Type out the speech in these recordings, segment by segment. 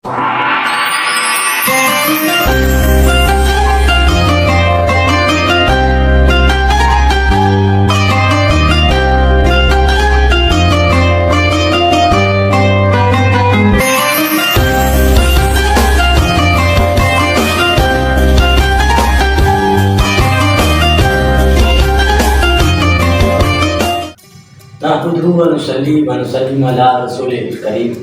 نحمده ونصلي ونسلم على رسوله الكريم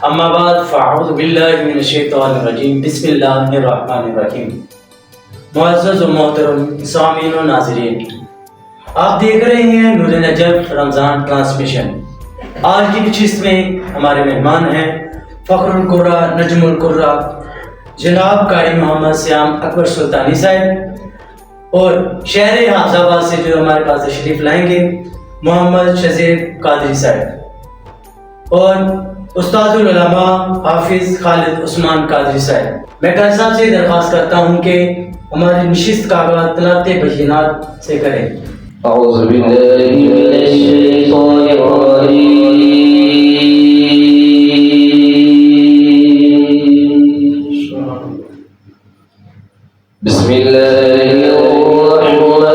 اما بعد فاعوذ باللہ من الشیطان الرجیم بسم اللہ الرحمن الرحیم۔ معزز و محترم سامعین و ناظرین، آپ دیکھ رہے ہیں نور نجف رمضان ٹرانسمیشن۔ آج کی نشست میں ہمارے مہمان ہیں فخر القرا نجم القرا جناب قاری محمد سیام اکبر سلطانی صاحب، اور شہر حافظ آباد سے جو ہمارے پاس تشریف لائیں گے محمد شزیر قادری صاحب، اور استاد العلماء حافظ خالد عثمان قادری صاحب۔ میں قاری صاحب سے درخواست کرتا ہوں کہ ہماری نشست کا آغاز تلاوت بینات سے کریں۔ اعوذ باللہ من الشیطان الرجیم، بسم اللہ الرحمن الرحیم۔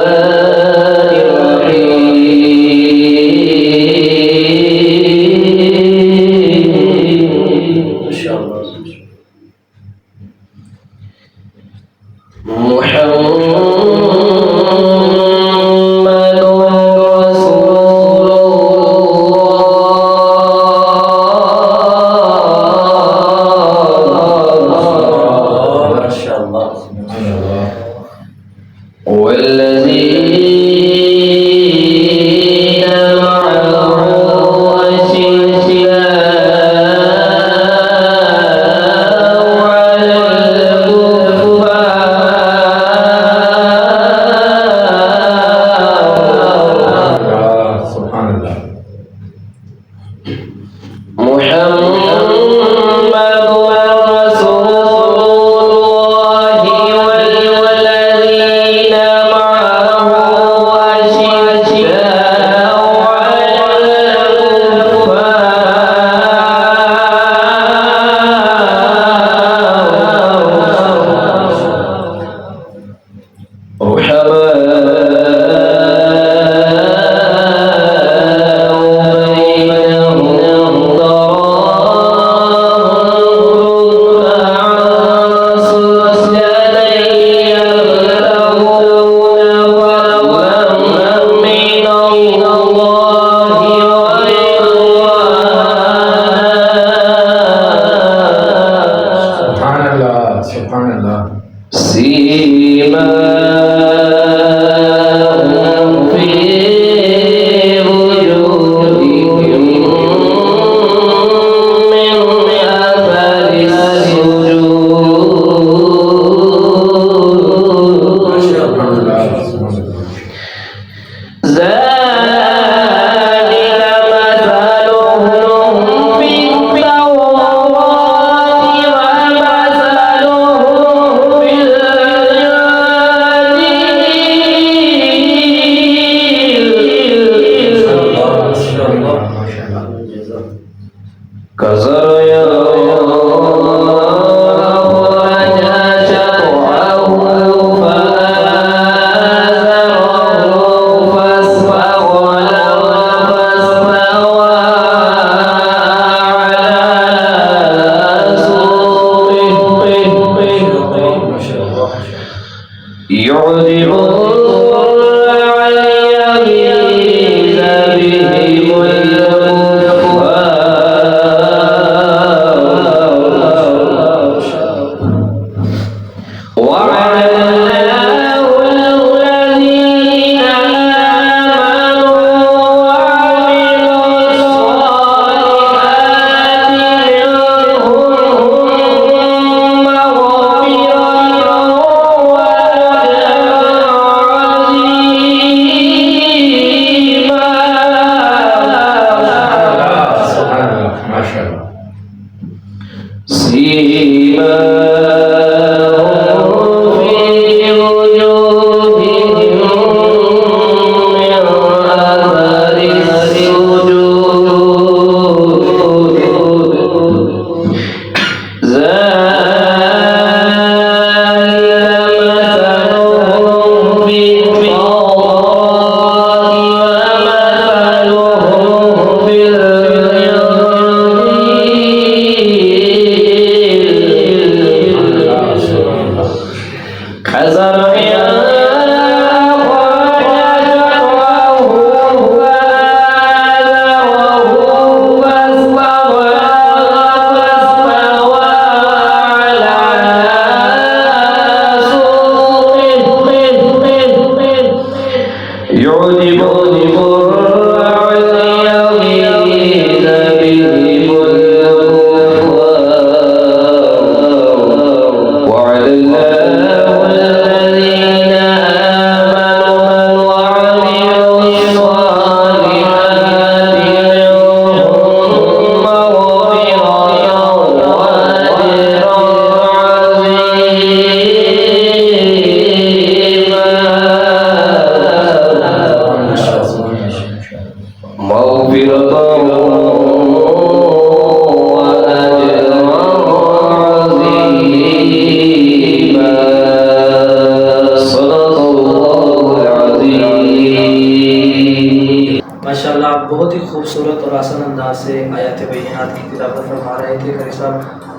سے آیات بینات کی تلاوت فرما رہے تھے قاری صاحب،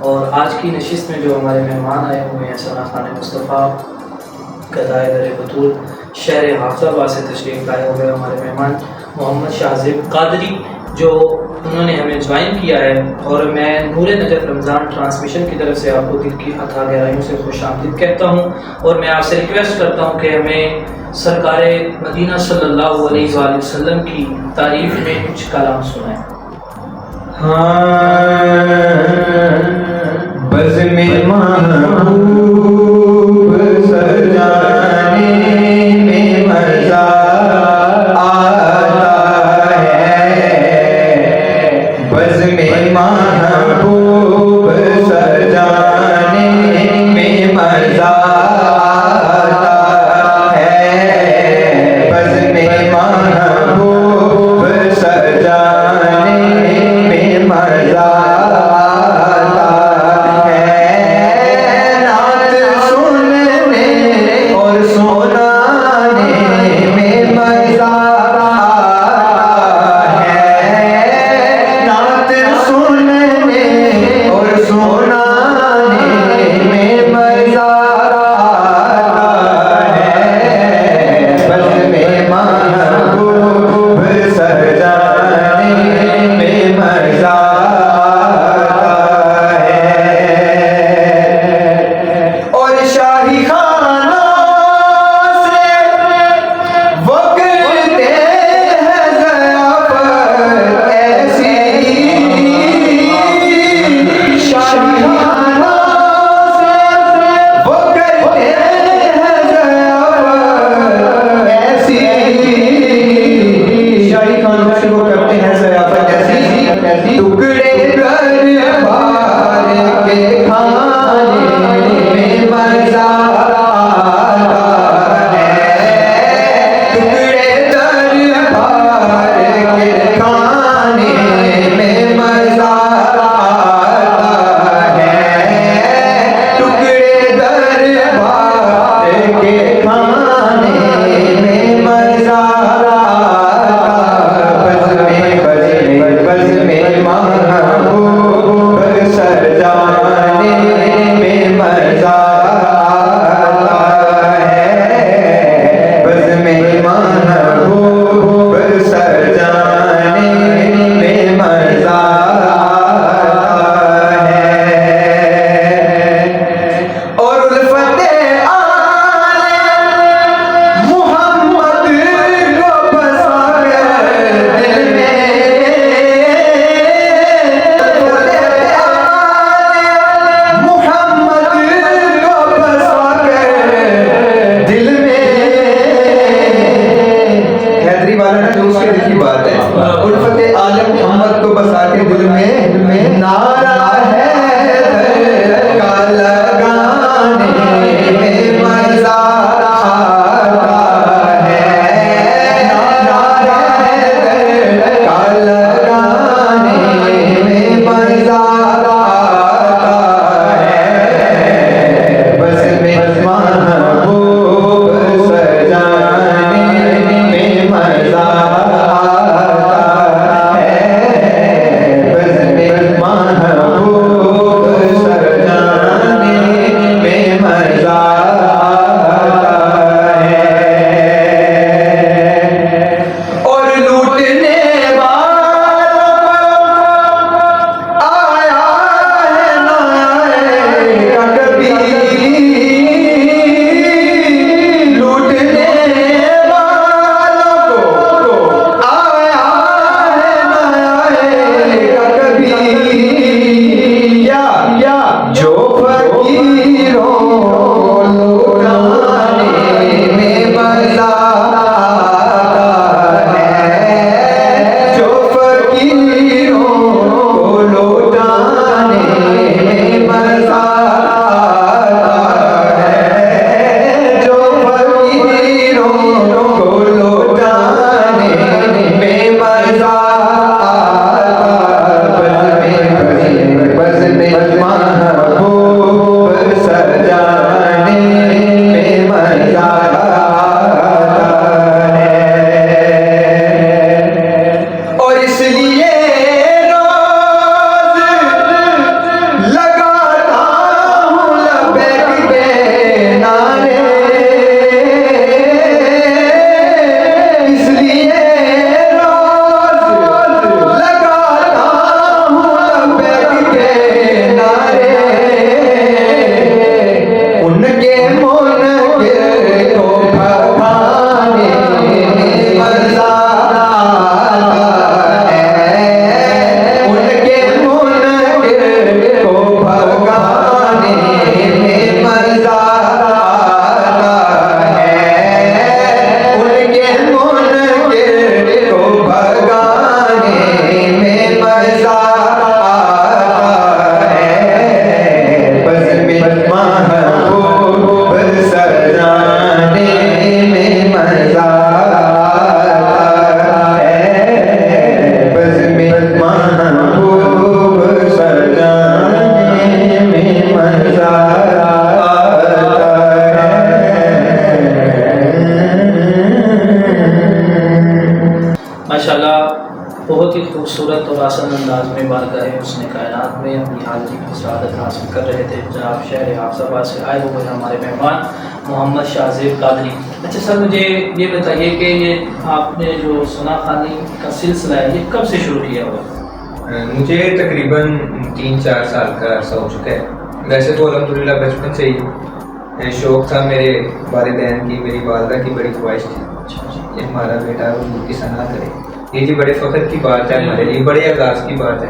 اور آج کی نشست میں جو ہمارے مہمان آئے ہوئے ہیں ثنا خان مصطفیٰ گدائے در بطول شہر حافظ آباد سے تشریف لائے ہوئے ہمارے مہمان محمد شاہزیب قادری، جو انہوں نے ہمیں جوائن کیا ہے، اور میں نور نجف رمضان ٹرانسمیشن کی طرف سے آپ کو دل کی اتھا گہرائیوں سے خوش آمدید کہتا ہوں، اور میں آپ سے ریکویسٹ کرتا ہوں کہ ہمیں سرکار مدینہ صلی اللہ علیہ وآلہ وسلم کی تعریف میں کچھ کلام سنائیں۔ بزم محبوب سجانے میں مزہ آتا ہے، بزم محبوب سجانے میں مزہ آتا ہے، بزم محبوب سجانے میں مزہ کر رہے تھے جناب شہر حافظ آباد سے آئے ہوئے ہیں ہمارے مہمان محمد شاہزیب قادری۔ اچھا سر، مجھے یہ بتائیے کہ یہ آپ نے جو ثنا خوانی کا سلسلہ ہے یہ کب سے شروع کیا ہوا؟ مجھے تقریباً 3-4 سال کا عرصہ ہو چکا ہے۔ ویسے تو الحمدللہ بچپن سے ہی شوق تھا، میرے والدین کی، میری والدہ کی بڑی خواہش تھی کہ ہمارا بیٹا حضور کی ثنا کرے۔ یہ جی بڑے فخر کی بات ہے ہمارے لیے، بڑے اعزاز کی بات ہے۔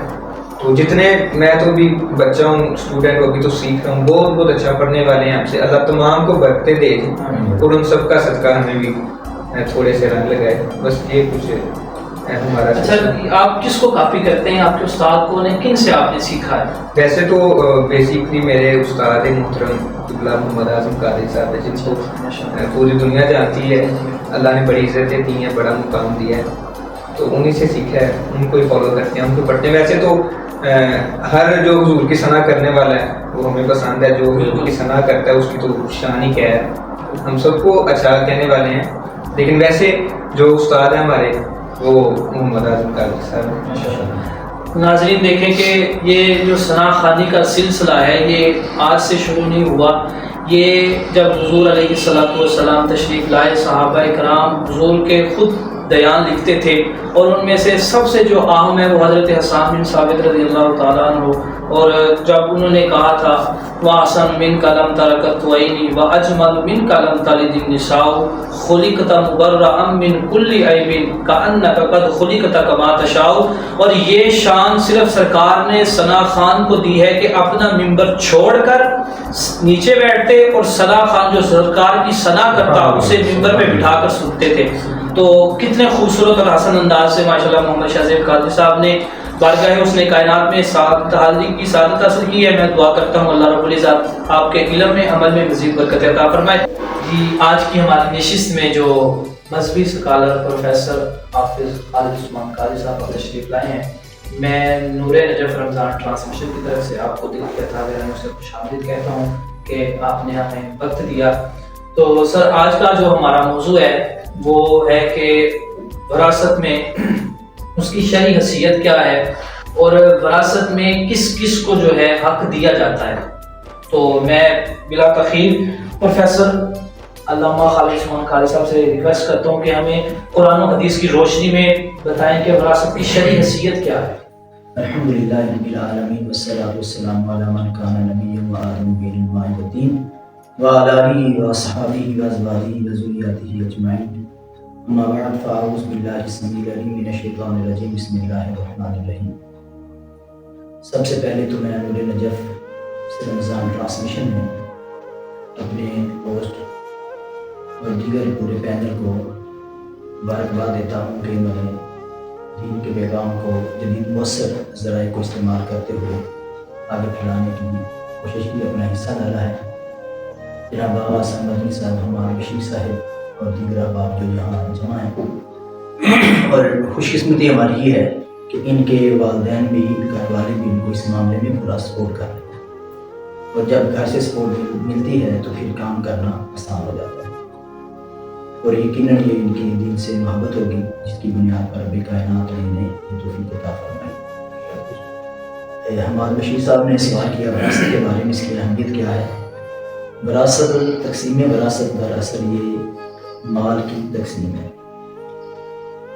تو جتنے میں تو بھی بچہ ہوں، اسٹوڈنٹ ابھی تو سیکھ رہا ہوں، بہت بہت اچھا پڑھنے والے ہیں آپ سے، اللہ تمام کو برکتیں دے اور ان سب کا صدقہ ہمیں بھی تھوڑے سے رنگ لگائے، بس یہ کچھ ہمارا۔ اچھا، آپ کس کو کاپی کرتے ہیں؟ آپ کے استاد کو نے کن سے آپ نے سیکھا ہے؟ ویسے تو بیسکلی میرے استاد محترم قبلہ محمد اعظم قادری صاحب ہیں، جن کو پوری دنیا جانتی ہے، اللہ نے بڑی عزتیں دی ہیں، بڑا مقام دیا ہے، تو انہیں سے سیکھا ہے، ان کو ہی فالو کرتے ہیں، ان کو پڑھتے ہیں۔ ویسے تو ہر جو حضور کی ثنا کرنے والا ہے وہ ہمیں پسند ہے، جو حضور کی ثنا کرتا ہے اس کی تو شان ہی کیا ہے، ہم سب کو اچھا کہنے والے ہیں، لیکن ویسے جو استاد ہیں ہمارے وہ محمد اعظم قادری صاحب۔ ناظرین دیکھیں کہ یہ جو ثنا خوانی کا سلسلہ ہے یہ آج سے شروع نہیں ہوا، یہ جب حضور علیہ السلام تشریف لائے، صحابہ کرام حضور کے خود دیان لکھتے تھے، اور ان میں سے سب سے جو اہم ہے وہ حضرت حسان بن ثابت رضی اللہ تعالیٰ عنہ، اور جب انہوں نے کہا تھا وَأَحْسَنُ مِنْكَ لَمْ تَرَ قَطُّ عَيْنِي وَأَجْمَلُ مِنْكَ لَمْ تَلِدِ النِّسَاءُ خُلِقْتَ مُبَرَّأً مِنْ كُلِّ عَيْبٍ كَأَنَّكَ قَدْ خُلِقْتَ كَمَا تَشَاءُ۔ اور یہ شان صرف سرکار نے ثنا خان کو دی ہے کہ اپنا ممبر چھوڑ کر نیچے بیٹھتے اور ثنا خان جو سرکار کی ثنا کرتا اسے ممبر پہ بٹھا کر سنتے تھے۔ تو کتنے خوبصورت اور حسن انداز سے ماشاءاللہ محمد شاہزیب قادری صاحب نے بارگاہ حسن کائنات میں حاضری کی سعادت حاصل کی ہے۔ میں دعا کرتا ہوں اللہ رب العزت آپ کے علم میں عمل میں مزید برکت عطا فرمائے۔ جی، آج کی ہماری نشست میں جو مذہبی اسکالر پروفیسر حافظ خالد عثمان قادری صاحب تشریف لائے ہیں، میں نور نجف رمضان ٹرانسمیشن کی طرف سے آپ کو دل کے تابع رہنے سے خوش آمدید کہتا ہوں کہ آپ نے ہمیں وقت دیا۔ تو سر، آج کا جو ہمارا موضوع ہے وہ ہے کہ وراثت میں اس کی شرعی حیثیت کیا ہے اور وراثت میں کس کس کو جو ہے حق دیا جاتا ہے۔ تو میں بلا تاخیر پروفیسر علامہ خالد عثمان قادری صاحب سے ریکویسٹ کرتا ہوں کہ ہمیں قرآن و حدیث کی روشنی میں بتائیں کہ وراثت کی شرعی حیثیت کیا ہے۔ الحمدللہ رب العالمین والصلاۃ والسلام علی من کان نبیا و آدم بالماء والطین وعلی آلہ واصحابہ وازواجہ وذریتہ اجمعین، اما بعد فاعوذ باللہ السمیع العلیم من الشیطان الرجیم، بسم اللہ الرحمن الرحیم۔ سب سے پہلے تو میں نور نجف سے رمضان ٹرانسمیشن میں اپنے ہوسٹ اور دیگر پورے پینل کو مبارکباد دیتا ہوں کہ انہوں نے دین کے پیغام کو جدید مؤثر ذرائع کو استعمال کرتے ہوئے آگے پھیلانے کی کوشش کی، اپنا حصہ ڈالا ہے۔ جناب بابا حسن مدنی صاحب، ہمارے بشیر صاحب اور دیگر احباب جو یہاں جمع ہیں، اور خوش قسمتی ہماری یہ ہے کہ ان کے والدین بھی، گھر والے بھی ان کو اس معاملے میں پورا سپورٹ کر رہے ہیں، اور جب گھر سے سپورٹ ملتی ہے تو پھر کام کرنا آسان ہو جاتا ہے، اور یقیناً یہ ان کی دل سے محبت ہوگی جس کی بنیاد پر رب کائنات نے انہیں یہ توفیق عطا فرمائی۔ ہمارے بشیر صاحب نے سوال کیا وراثت کے بارے میں، اس کی اہمیت کیا ہے۔ وراثت، تقسیم وراثت دراصل یہ مال کی تقسیم ہے۔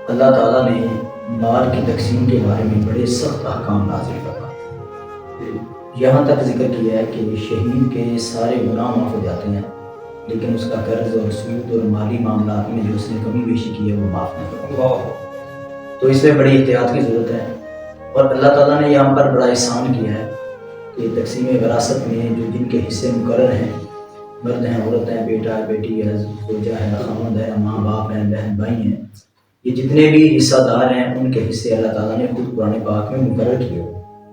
اللہ تعالیٰ نے مال کی تقسیم کے بارے میں بڑے سخت احکام نازل فرمائے، یہاں تک ذکر کیا ہے کہ شہید کے سارے گناہ معاف ہو جاتے ہیں، لیکن اس کا قرض اور سود اور مالی معاملات میں جو اس نے کمی بیشی کی ہے وہ معاف نہیں ہوگا۔ تو اس میں بڑی احتیاط کی ضرورت ہے، اور اللہ تعالیٰ نے یہاں پر بڑا احسان کیا ہے کہ تقسیم وراثت میں جو جن کے حصے مقرر ہیں، مرد ہیں، عورت ہیں، بیٹا ہے، بیٹی ہے، زوجہ ہے، خاوند ہے، ماں باپ ہیں، بہن بھائی ہیں، یہ جتنے بھی حصہ دار ہیں ان کے حصے اللہ تعالیٰ نے خود قرآن پاک میں مقرر کیے ہو،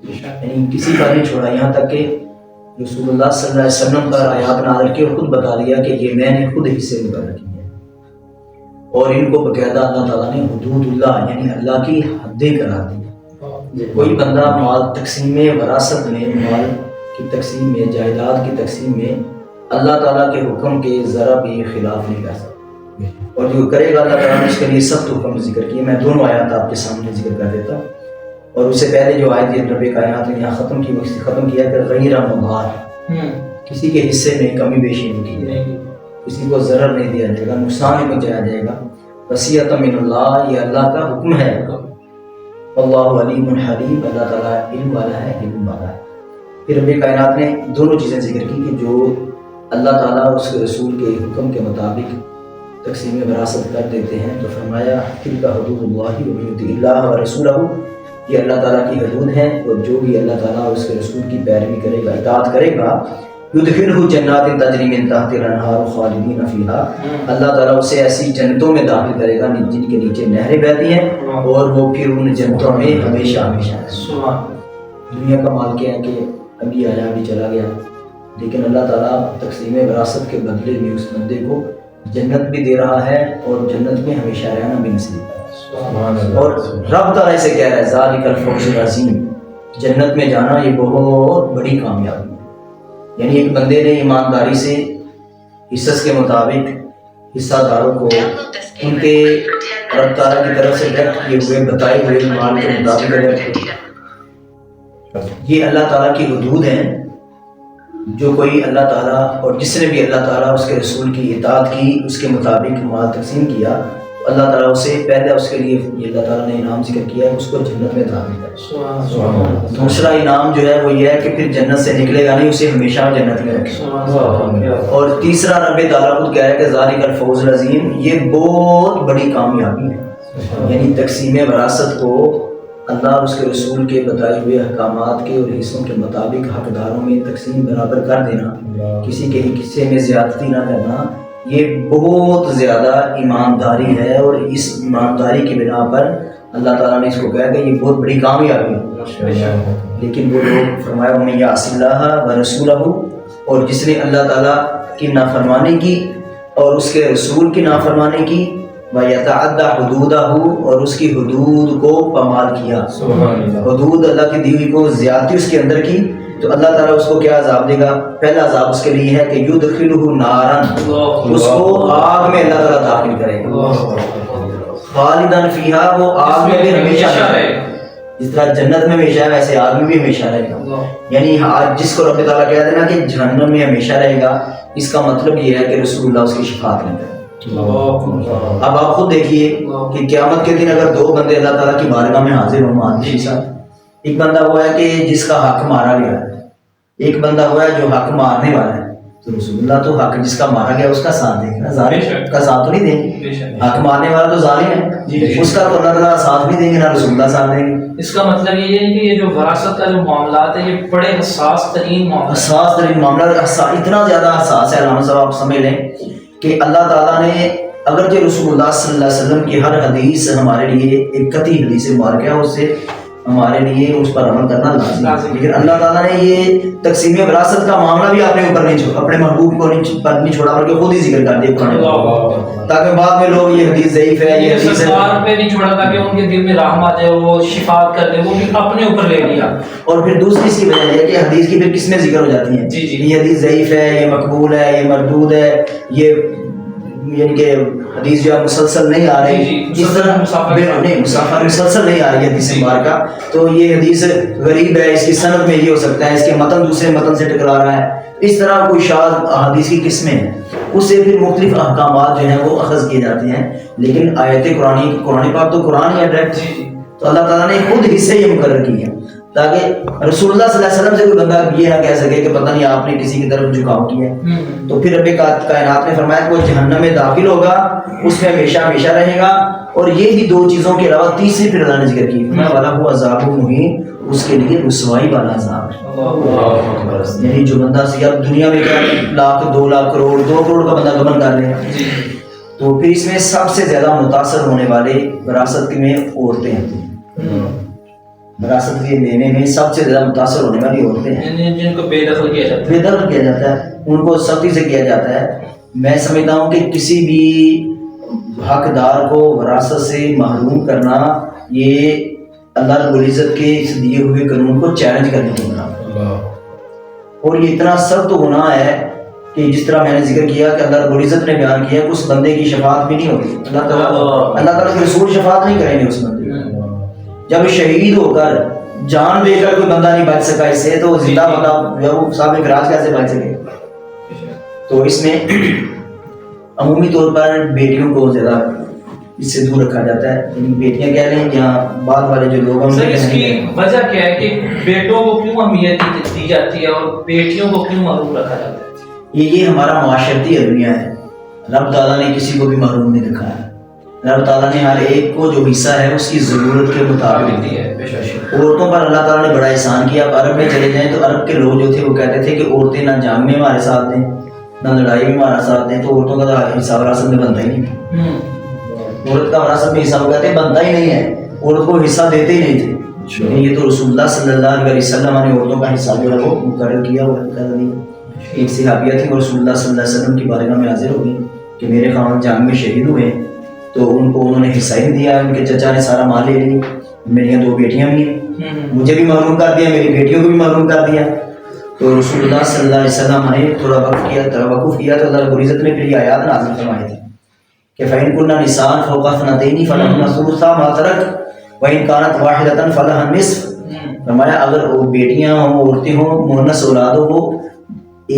یعنی کسی کا نہیں چھوڑا، یہاں تک کہ رسول اللہ صلی اللہ علیہ وسلم پر آیات نازل کی اور خود بتا دیا کہ یہ میں نے خود حصے مقرر کیے ہیں، اور ان کو باقاعدہ اللہ تعالیٰ نے حدود اللہ یعنی اللہ کی حدیں قرار دی۔ کوئی بندہ مال تقسیم وراثت میں، مال کی تقسیم میں، جائیداد کی تقسیم میں اللہ تعالیٰ کے حکم کے ذرا بھی خلاف نہیں کر سکتا، اور جو کرے گا اللہ تعالیٰ نے اس کے لیے سخت حکم ذکر کیے۔ میں دونوں آیات آپ کے سامنے ذکر کر دیتا ہوں۔ اور اس سے پہلے جو آیت یہ رب کائنات نے یہاں ختم کی، وہ اس سے ختم کیا کہ غیر مضار، کسی کے حصے میں کمی بیشی نہیں کی جائے گی، کسی کو ضرر نہیں دیا جائے گا، نقصان نہیں پہنچایا جائے گا۔ وصیۃ من اللہ، یہ اللہ کا حکم ہے۔ اللہ علیم حلیم، اللہ تعالیٰ علم والا ہے، حلم والا ہے۔ پھر رب کائنات نے دونوں چیزیں ذکر کی کہ جو اللہ تعالیٰ اور اس کے رسول کے حکم کے مطابق تقسیم وراثت کر دیتے ہیں، تو فرمایا تلک حدود اللہ ومن یطع اللہ ورسولہ، یہ اللہ تعالیٰ کی حدود ہیں، اور جو بھی اللہ تعالیٰ اور اس کے رسول کی پیروی کرے گا، اطاعت کرے گا، یدخلہ جنات تجری من تحتها الانہار خالدین فیہا، اللہ تعالیٰ اسے ایسی جنتوں میں داخل کرے گا جن کے نیچے نہریں بہتی ہیں، اور وہ پھر ان جنتوں میں ہمیشہ ہمیشہ رہے۔ دنیا کا مال کیا ہے کہ ابھی آیا ابھی چلا گیا، لیکن اللہ تعالیٰ تقسیم وراثت کے بدلے میں اس بندے کو جنت بھی دے رہا ہے، اور جنت میں ہمیشہ رہنا بھی نصیب ہے۔ اور رب تعالیٰ سے کہہ رہا ہے ذالک الفوز العظیم، جنت میں جانا یہ بہت بڑی کامیابی ہے۔ یعنی ایک بندے نے ایمانداری سے حصص کے مطابق حصہ داروں کو ان کے رب تعالیٰ کی طرف سے ڈائریکٹ کیے ہوئے بتائے ہوئے مال کے مطابق، یہ اللہ تعالیٰ کی حدود ہیں۔ جو کوئی اللہ تعالیٰ اور جس نے بھی اللہ تعالیٰ اس کے رسول کی اطاعت کی، اس کے مطابق مال تقسیم کیا، اللہ تعالیٰ اسے پہلے اس کے لیے یہ اللہ تعالیٰ نے انعام ذکر کیا ہے، اس کو جنت میں داخل کرے۔ دوسرا انعام جو ہے وہ یہ ہے کہ پھر جنت سے نکلے گا نہیں، اسے ہمیشہ جنت میں رکھے۔ اور تیسرا رب تعالیٰ خود کہہ رہا ہے کہ ذالک الفوز العظیم، یہ بہت بڑی کامیابی ہے۔ یعنی تقسیم وراثت کو اللہ اور اس کے رسول کے بتائے ہوئے احکامات کے اور حصوں کے مطابق حقداروں میں تقسیم برابر کر دینا، کسی کے حصے میں زیادتی نہ کرنا، یہ بہت زیادہ ایمانداری ہے، اور اس ایمانداری کی بنا پر اللہ تعالیٰ نے اس کو کہا کہ یہ بہت بڑی کامیابی ہے۔ لیکن وہ لوگ فرمایا وَمَن يَعْصِ اللَّهَ وَرَسُولَهُ، اور جس نے اللہ تعالیٰ کی نافرمانی کی اور اس کے رسول کی نافرمانی کی، وَيَتَعَدَّ حُدُودَهُ، اور اس کی حدود کو پامال کیا، حدود اللہ کی دی ہوئی کو زیادتی اس کے اندر کی، تو اللہ تعالیٰ اس کو کیا عذاب دے گا؟ پہلا عذاب اس کے لیے ہے کہ یدخلہ نارن، اس کو آگ میں اللہ تعالیٰ داخل کرے گا، خالدن فیہا، وہ آگ میں بھی ہمیشہ رہے گا۔ جس طرح جنت میں ہمیشہ ہے ویسے آگ میں بھی ہمیشہ رہے گا۔ یعنی آج جس کو رب تعالیٰ کہہ دینا کہ جہنم میں ہمیشہ رہے گا، اس کا مطلب یہ ہے کہ رسول اللہ اس کی شفاعت نہیں کرے۔ اب آپ خود دیکھیے کہ قیامت کے دن اگر دو بندے اللہ تعالیٰ کی بارگاہ میں حاضر ہوں مانتے ساتھ، ایک بندہ وہ ہے کہ جس کا حق مارا گیا ہے، ایک بندہ وہ ہے جو حق مارنے والا ہے، تو رسول اللہ تو حق جس کا مارا گیا اس کا ساتھ دیں گے نا، ظالم کا ساتھ تو نہیں دیں گے۔ حق مارنے والا تو ظالم ہے، اس کا تو اللہ تعالیٰ ساتھ نہیں دیں گے، نہ رسول اللہ ساتھ دیں گے۔ اس کا مطلب یہ ہے کہ یہ جو وراثت کا جو معاملات ہے یہ بڑے حساس ترین معاملات، حساس ترین معاملہ، اتنا زیادہ حساس ہے علامہ صاحب، آپ سمجھ لیں کہ اللہ تعالیٰ نے اگرچہ رسول اللہ صلی اللہ علیہ وسلم کی ہر حدیث ہمارے لیے ایک قطعی حدیث مبارکہ ہے، اس سے ہمارے لیے اس پر عمل کرنا لازم ہے، لیکن اللہ تعالیٰ نے یہ تقسیم وراثت کا معاملہ بھی اپنے اوپر نہیں چھوڑا، اپنے محبوب کو نہیں چھوڑا، بلکہ خود ہی ذکر کر دیا قرآن میں، تاکہ بعد میں لوگ یہ حدیث ضعیف ہے، یہ حدیث سرکار پہ نہیں چھوڑا تاکہ ان کے دل میں رحم آ جائے، وہ شفاعت کر دے، وہ بھی اپنے اوپر لے لیا۔ اور پھر دوسری سی وجہ یہ ہے کہ حدیث کی پھر قسمیں ذکر ہو جاتی ہیں، یہ حدیث ضعیف ہے، یہ مقبول ہے، یہ مردود ہے، یہ یعنی کہ حدیث جو ہے مسلسل نہیں آ رہی، اس طرح نہیں مسافر مسلسل نہیں آ رہی حدیث مبارکہ، تو یہ حدیث غریب ہے، اس کی سند میں یہ ہو سکتا ہے، اس کے متن دوسرے متن سے ٹکرا رہا ہے، اس طرح کوئی شاذ حدیث کی قسمیں ہیں، اس سے پھر مختلف احکامات جو ہیں وہ اخذ کیے جاتے ہیں۔ لیکن آیت قرآن پاک تو قرآن ہی ہے ڈائریکٹ، تو اللہ تعالیٰ نے خود حصے یہ مقرر کیے ہیں تاکہ رسول اللہ صلی اللہ علیہ وسلم سے کوئی بندہ یہ نہ کہہ سکے کہ پتہ نہیں آپ نے کسی کی طرف جھکاؤ کیا ہے۔ تو پھر رب کائنات نے فرمایا کہ وہ جہنم میں داخل ہوگا، اس میں ہمیشہ ہمیشہ رہے گا، اور یہ ہی دو چیزوں کے علاوہ تیسری پھر اللہ نے ذکر کی، والا وہ عذاب مہین، اس کے لیے رسوائی والا عذاب ہے۔ یعنی جو بندہ اب دنیا میں کیا لاکھ 2 لاکھ کروڑ 2 کروڑ کا بندہ گمن کر لے، تو پھر اس میں سب سے زیادہ متاثر ہونے والے وراثت میں عورتیں ہیں، وراثت کے لینے میں سب سے زیادہ متاثر ہونے والی عورتیں ہیں، جن کو بے دخل کیا جاتا ہے، بے دخل کیا جاتا ہے، ان کو سختی سے کیا جاتا ہے۔ میں سمجھتا ہوں کہ کسی بھی حقدار کو وراثت سے محروم کرنا یہ اللہ رب العزت کے اس دیے ہوئے قانون کو چیلنج کرنے کی بنا، اور یہ اتنا سخت گناہ ہے کہ جس طرح میں نے ذکر کیا کہ اللہ رب العزت نے بیان کیا کہ اس بندے کی شفاعت بھی نہیں ہوگی، اللہ تعالیٰ کے رسول شفاعت نہیں کریں گے اس بندے کی۔ جب شہید ہو کر جان دے کر کوئی بندہ نہیں بچ سکا اس سے، تو زندہ بندہ وہ صاحب فراز کیسے بچ سکے؟ تو اس میں عمومی طور پر بیٹیوں کو زیادہ اس سے دور رکھا جاتا ہے، یعنی بیٹیاں کہہ لیں یا بعد والے جو لوگ ہیں سر اس کی وجہ کیا ہے کہ بیٹوں کو کیوں اہمیت دی جاتی ہے اور بیٹیوں کو کیوں محروم رکھا جاتا ہے؟ یہ ہمارا معاشرتی المیہ ہے. رب تعالیٰ نے کسی کو بھی محروم نہیں رکھا ہے. رب تعالیٰ نے ہر ایک کو جو حصہ ہے اس کی ضرورت کے مطابق دی ہے. عورتوں پر اللہ تعالیٰ نے بڑا احسان کیا. اب عرب میں چلے جائیں تو عرب کے لوگ جو تھے وہ کہتے تھے کہ عورتیں نہ جنگ میں ہمارے ساتھ دیں نہ لڑائی میں ہمارا ساتھ دیں، تو عورتوں کا حصہ وراثت میں بنتا ہی نہیں. عورت کا وراثت میں حصہ وہ کہتے ہیں بنتا ہی نہیں ہے، عورت کو حصہ دیتے ہی نہیں تھے. یہ تو رسول اللہ صلی اللہ علیہ وسلم نے عورتوں کا حصہ جو ہے وہ مقرر کیا ہوا ہے. ایک صحابیہ تھی وہ رسول اللہ صلی اللہ علیہ وسلم کی بارگاہ میں حاضر ہو گئی کہ میرے خاوند جنگ میں شہید ہوئے، تو ان کو انہوں نے حصہ ہی نہیں دیا. ان کے چچا نے سارا مال لے لیا. میری 2 بیٹیاں بھی ہیں، مجھے بھی محروم کر دیا، میری بیٹیوں کو بھی محروم کر دیا. تو رسول اللہ صلی اللہ علیہ وسلم نے تھوڑا توقف کیا تو اللہ رب العزت نے پھر یہ آیات نازل فرمائی تھی کہ فَإِن كُنَّ نِسَاءً فَوْقَ اثْنَتَيْنِ فَلَهُنَّ ثُلُثَا مَا تَرَكَ وَإِن كَانَتْ وَاحِدَةً فَلَهَا النِّصْفُ. فرمایا اگر وہ بیٹیاں ہوں، عورتیں ہوں، مؤنث اولاد ہو،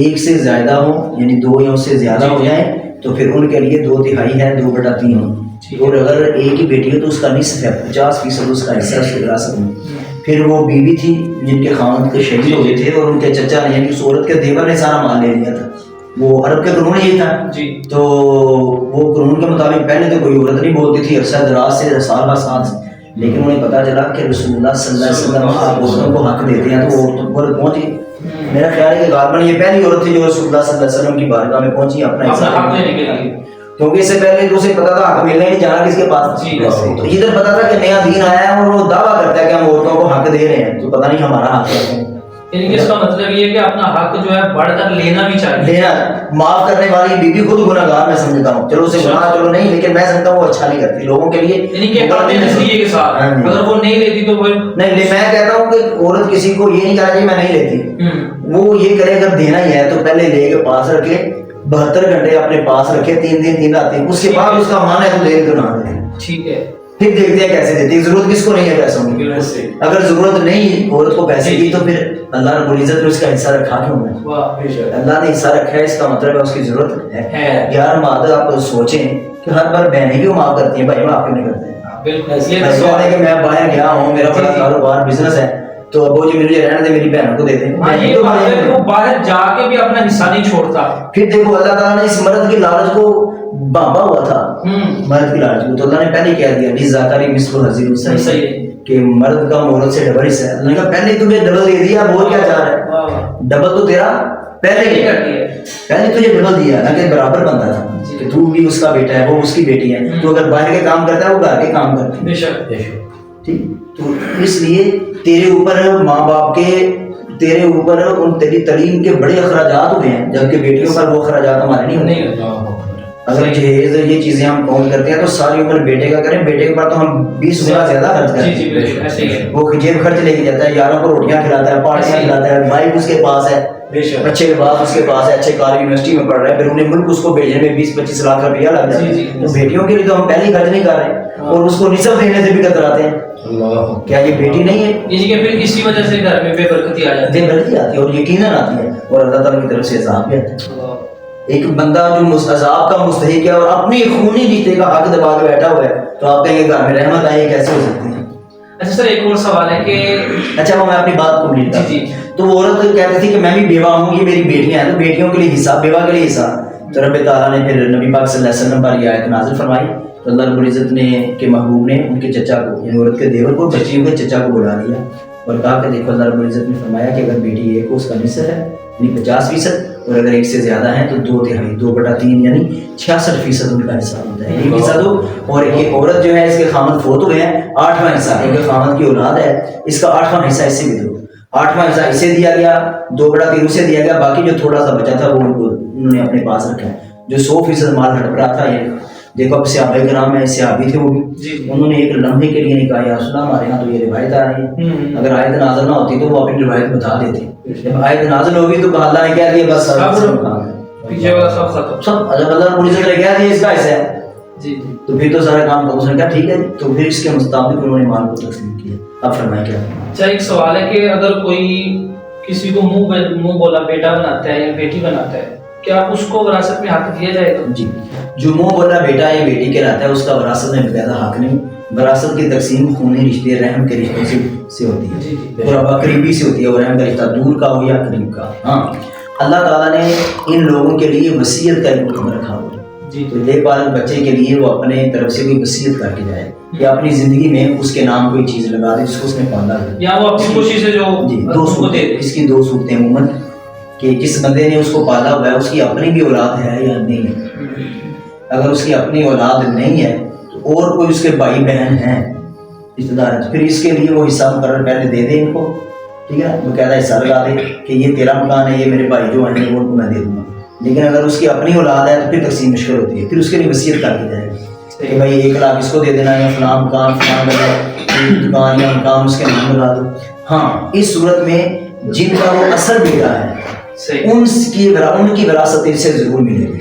ایک سے زیادہ ہوں یعنی 2 یا اس سے زیادہ ہو جائیں تو پھر ان کے لیے 2/3 ہے، 2/3 ہوں. اور اگر ایک ہی بیٹی ہو تو اس کا نصف ہے، 50% اس کا حصہ اس کی وراثت میں. پھر وہ بیوی تھی جن کے خاوند کے شہید ہو گئے تھے اور ان کے چچا نے یعنی اس عورت کے دیور نے سارا مال لے لیا تھا. وہ عرب کا قانون یہ تھا. تو وہ قانون کے مطابق پہلے تو کوئی عورت نہیں بولتی تھی عرصہ دراز سے، سال بعد سال سے، لیکن انہیں پتہ چلا کہ رسول اللہ صلی اللہ علیہ وسلم آپ عورتوں کو حق دیتے ہیں تو وہ عورت پہنچی. میرا خیال ہے کہ غالباً یہ پہلی عورت تھی جو رسول اللہ صلی اللہ علیہ وسلم کی بارگاہ میں پہنچی اپنا حصہ لینے کے لیے، کیونکہ اس سے پہلے تو اسے پتا تھا حق ملنا ہی نہیں، جانا کس کے پاس. تو ادھر پتا تھا کہ نیا دین آیا ہے اور وہ دعویٰ کرتا ہے کہ ہم عورتوں کو حق دے رہے ہیں، تو پتہ نہیں ہمارا حق ہے. یعنی کہ اس کا مطلب یہ ہے کہ اپنا حق جو ہے بڑھ کر لینا بھی چاہیے. لینا، معاف کرنے والی بیوی کو تو گناہ گار میں سمجھتا ہوں، چلو اسے گناہ چلو نہیں، لیکن میں سمجھتا ہوں وہ اچھا نہیں کرتی لوگوں کے لیے. یعنی کہ کے ساتھ اگر وہ نہیں لیتی تو نہیں، میں کہتا ہوں کہ عورت کسی کو یہ نہیں کہنا چاہیے میں نہیں لیتی. وہ یہ کرے اگر دینا ہی ہے تو پہلے لے کے پاس رکھے، 72 گھنٹے اپنے پاس رکھے، 3 دن 3 راتیں، اس کے بعد اس کا مان ہے تو دے تو نہ دے. ٹھیک ہے. پھر دیکھتے ہیں کیسے دیتے. ضرورت کس کو نہیں ہے پیسوں کی؟ اگر ضرورت نہیں عورت کو پیسے کی تو پھر اللہ رب العزت نے اس کا حصہ رکھا کیوں ہے؟ اللہ نے حصہ رکھا ہے، اس کا مطلب ہے اس کی ضرورت ہے. یار مادر آپ سوچیں کہ ہر بار بہنیں کیوں معاف کرتی ہیں، بھائی معاف کیوں نہیں کرتے ہیں؟ بالکل کہ میں باہر گیا ہوں، میرا بڑا کاروبار بزنس ہے تو ابو جی مجھے رہنے دے، میری بہنوں کو دے دیں. وہ باہر جا کے بھی اپنا حصہ نہیں چھوڑتا. پھر دیکھو اللہ تعالیٰ نے اس مرد کی لالچ کو بانبا ہوا تھا، مرد کی لالچ کو تو اللہ نے پہلے کہہ دیا لِلذَّكَرِ مِثْلُ حَظِّ الْأُنثَيَيْنِ کہ مرد کا عورت سے ڈبل حصہ ہے. اللہ نے کہا پہلے تمہیں ڈبل دے دیا، بول کیا چاہ رہا ہے؟ ڈبل تو تیرا پہلے ہی ہے، پہلے تجھے ڈبل دیا نہ کہ برابر بنتا تھا کہ تو بھی اس کا بیٹا ہے وہ اس کی بیٹی ہے. تو اگر باہر کے کام کرتا ہے وہ گھر کے کام کرتا ہے. بے شک ٹھیک. تو اس لیے تیرے اوپر ماں باپ کے، تیرے اوپر ان تیری تعلیم کے بڑے اخراجات ہوئے ہیں، جبکہ بیٹیوں پر وہ اخراجات ہمارے نہیں ہوتے. اگر جہیز یہ چیزیں ہم کون کرتے ہیں تو ساری عمر بیٹے کا کریں، بیٹے کے پر تو ہم 20 گنا زیادہ خرچ کرتے ہیں. وہ جیب خرچ لے کے جاتا ہے، یاروں کو روٹیاں کھلاتا ہے، پارٹیاں کھلاتا ہے، بائک اس کے پاس ہے، اچھے لباس اس کے پاس ہے، اچھے کالج یونیورسٹی میں پڑھ رہا ہے، پھر انہیں ملک اس کو بھیجنے میں 20-25 لاکھ روپیہ لگ جاتا ہے. تو بیٹیوں کے لیے تو ہم پہلے ہی خرچ نہیں کر رہے اور اس کو نصف دینے سے بھی کتراتے ہیں. کیا یہ بیٹی نہیں ہے؟ پھر اسی وجہ سے گھر میں بے برکتی آ جاتی ہے، بے برکتی آتی ہے اور یقیناً آتی ہے اور اللہ تعالیٰ کی طرف سے عذاب بھی آتا ہے. ایک بندہ جو عذاب کا مستحق ہے اور اپنی خونی جیتے کا حق دبا کے بیٹھا ہوا ہے تو آپ کہیں گے گھر میں رحمت آئی کیسے ہو سکتی ہے؟ اچھا سر ایک اور سوال ہے کہ اچھا وہ میں اپنی بات کمپلیٹ کرتا ہوں. تو وہ عورت کہتی تھی کہ میں بھی بیوہ ہوں، یہ میری بیٹیاں ہیں تو بیٹیوں کے لیے حصہ، بیوہ کے لیے حصہ. تو رب تعالیٰ نے پھر نبی پاک صلی اللہ علیہ وسلم پر یہ آیت نازل فرمائی. تو اللہ رب العزت نے کے محبوب نے ان کے چچا کو یعنی عورت کے دیور کو بچی ہوئے چچا کو بلا لیا اور کہا کہ دیکھو اللہ رب العزت نے فرمایا کہ اگر بیٹی ایک ہو اس کا نصف ہے یعنی 50%، اور اگر ایک سے زیادہ ہیں تو 2/3 2/3 یعنی 66% ان کا حصہ ہوتا ہے. یہ حصہ دو. اور یہ عورت جو ہے اس کے خامد فوت ہوئے ہیں، 8واں حصہ کیونکہ خامد کی اولاد ہے، اس کا 8واں حصہ اس سے بھی دو. 8واں حصہ اسے دیا گیا، 2/3 اسے دیا گیا، باقی جو تھوڑا سا بچا تھا وہ انہوں نے اپنے پاس رکھا ہے. جو 100% مال ہڑپ رہا تھا یہ دیکھو اب صحابہ کرام میں صحابی تھے وہ بھی، انہوں نے ایک لمحے کے لیے نہیں کہا یا رسول اللہ ہمارے یہاں تو یہ روایت آ رہی ہے، اگر آیت نازل نہ ہوتی تو وہ اپنی روایت بتا دیتے. جب آیت نازل ہوگی تو اللہ نے کہہ دیا بس سب اللہ پولیس نے کہہ دیا اس کا حصہ ہے. جی تو پھر تو سارا کام اس نے کہا ٹھیک ہے، تو پھر اس کے مطابق انہوں نے مال کو تقسیم کیا. اب فرمائیں کیا. اچھا ایک سوال ہے کہ اگر کوئی کسی کو منہ بولا بیٹا بناتا ہے یا بیٹی بناتا ہے، کیا اس کو وراثت میں حق دیا جائے گا؟ جی، جو منہ بولا بیٹا یا بیٹی کہلاتا ہے اس کا وراثت میں باقاعدہ حق نہیں. وراثت کی تقسیم خونی رشتے رحم کے رشتوں سے ہوتی ہے، اور قریبی سے ہوتی ہے، اور رحم کا رشتہ دور کا ہو یا قریب کا. ہاں، اللہ تعالیٰ نے ان لوگوں کے لیے وصیت کا ایک حکم رکھا ہوا ہے. تو لے پال بچے کے لیے وہ اپنے طرف سے کوئی وصیت کر کے جائے یا اپنی زندگی میں اس کے نام کوئی چیز لگا دے جس کو اس نے پالا ہے، یا وہ اپنی خوشی سے جو دو صورتیں، اس کی دو صورتیں عموماً کہ کس بندے نے اس کو پالا ہوا ہے، اس کی اپنی بھی اولاد ہے یا نہیں ہے. اگر اس کی اپنی اولاد نہیں ہے تو اور کوئی اس کے بھائی بہن ہیں رشتے دار ہیں، پھر اس کے لیے وہ حصہ مقرر پہلے دے دے ان کو، ٹھیک ہے، باقاعدہ حصہ لگا دے کہ یہ تیرا مکان ہے، یہ میرے بھائی جو ہیں وہ ان کو میں دے دوں گا. لیکن اگر اس کی اپنی اولاد ہے تو پھر تقسیم مشکل ہوتی ہے، پھر اس کے لیے وصیت کر دی جائے گی کہ بھائی 1 لاکھ اس کو دے دینا، یا فلاں مکان فلاں دکان یا مکان اس کے نام لگا دو. ہاں، اس صورت میں جن کا وہ اصل بیٹا ہے ان کی وراثت سے ضرور ملے گی.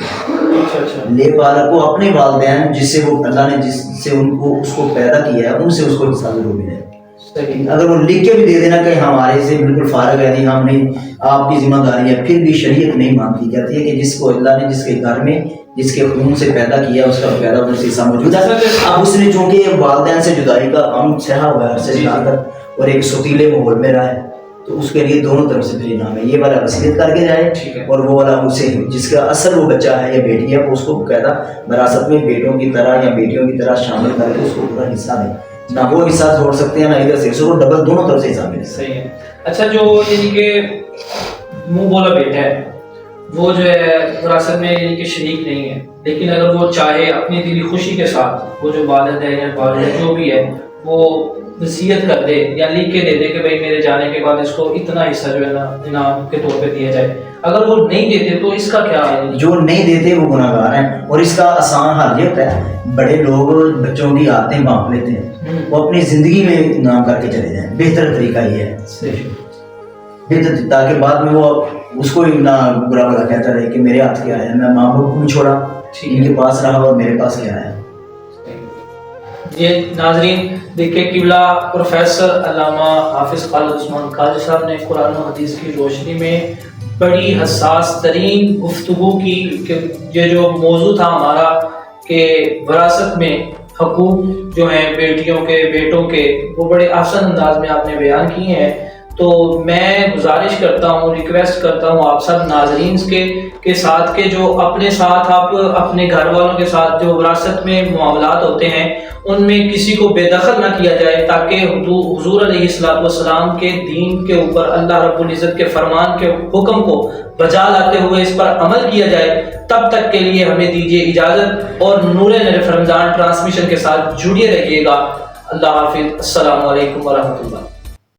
لے پالا کو اپنے والدین جس سے وہ اللہ نے جس سے ان کو اس کو پیدا کیا ہے ان سے اس کو حصہ ضرور ملے گا. اگر وہ لکھ کے بھی دے دینا کہ ہمارے سے بالکل فارغ ہے، نہیں ہم نہیں، آپ کی ذمہ داری ہے، پھر بھی شریعت نہیں مانتی. کہتی ہے کہ جس کو اللہ نے جس کے گھر میں جس کے خون سے پیدا کیا اس کا پیدا ہونے سے حصہ موجود ہے. اب اس نے چونکہ والدین سے جدائی کا غم سہا ہوا ہے عرصے لا کر اور ایک ستیلے ماحول میں رہا ہے، تو اس کے لیے دونوں طرف سے پھر انعام ہے. یہ والا وصیت کر کے جائے اور وہ والا اسے جس کا اصل وہ بچہ ہے یا بیٹی ہے وہ اس کو باقاعدہ وراثت میں بیٹوں کی طرح یا بیٹیوں کی طرح شامل کر کے اس کو پورا حصہ دیں. نہ وہ حصہ چھوڑ سکتے ہیں نہ ادھر سے، اس کو ڈبل دونوں طرف سے حصہ ملے. صحیح ہے. اچھا، جو یعنی کہ منہ بولا بیٹا ہے وہ جو ہے وراثت میں یعنی کہ شریک نہیں ہے، لیکن اگر وہ چاہے اپنی دلی خوشی کے ساتھ وہ جو والد ہے یا والد جو بھی ہے وہ وصیت کر دے یا لکھ کے دے دے کہ بھائی میرے جانے کے بعد اس کو اتنا حصہ جو ہے نا انعام کے طور پہ دیا جائے، اگر وہ نہیں دیتے تو اس کا کیا ہے؟ جو نہیں دیتے وہ گناہ گار ہیں. اور اس کا آسان حل یہ ہوتا ہے، بڑے لوگ بچوں کی عادتیں بانپ لیتے ہیں، وہ اپنی زندگی میں انعام کر کے چلے جائیں. بہتر طریقہ یہ ہے بہتر، تاکہ بعد میں وہ اس کو نہ برا بلا کہتا رہے کہ میرے ہاتھ کیا ہے، میں ماں باپ کو بھی چھوڑا، ان کے پاس رہا اور میرے پاس کیا ہے. یہ ناظرین دیکھیں، قبلہ پروفیسر علامہ حافظ خالد عثمان قادری صاحب نے قرآن و حدیث کی روشنی میں بڑی حساس ترین گفتگو کی کہ یہ جو موضوع تھا ہمارا کہ وراثت میں حقوق جو ہیں بیٹیوں کے بیٹوں کے، وہ بڑے آسان انداز میں آپ نے بیان کیے ہیں. تو میں گزارش کرتا ہوں، ریکویسٹ کرتا ہوں آپ سب ناظرین کے ساتھ کہ جو اپنے ساتھ آپ اپنے گھر والوں کے ساتھ جو وراثت میں معاملات ہوتے ہیں ان میں کسی کو بے دخل نہ کیا جائے، تاکہ حضور علیہ السلام کے دین کے اوپر اللہ رب العزت کے فرمان کے حکم کو بجا لاتے ہوئے اس پر عمل کیا جائے. تب تک کے لیے ہمیں دیجیے اجازت اور نور نرف رمضان ٹرانسمیشن کے ساتھ جڑے رہیے گا. اللہ حافظ. السلام علیکم ورحمۃ اللہ.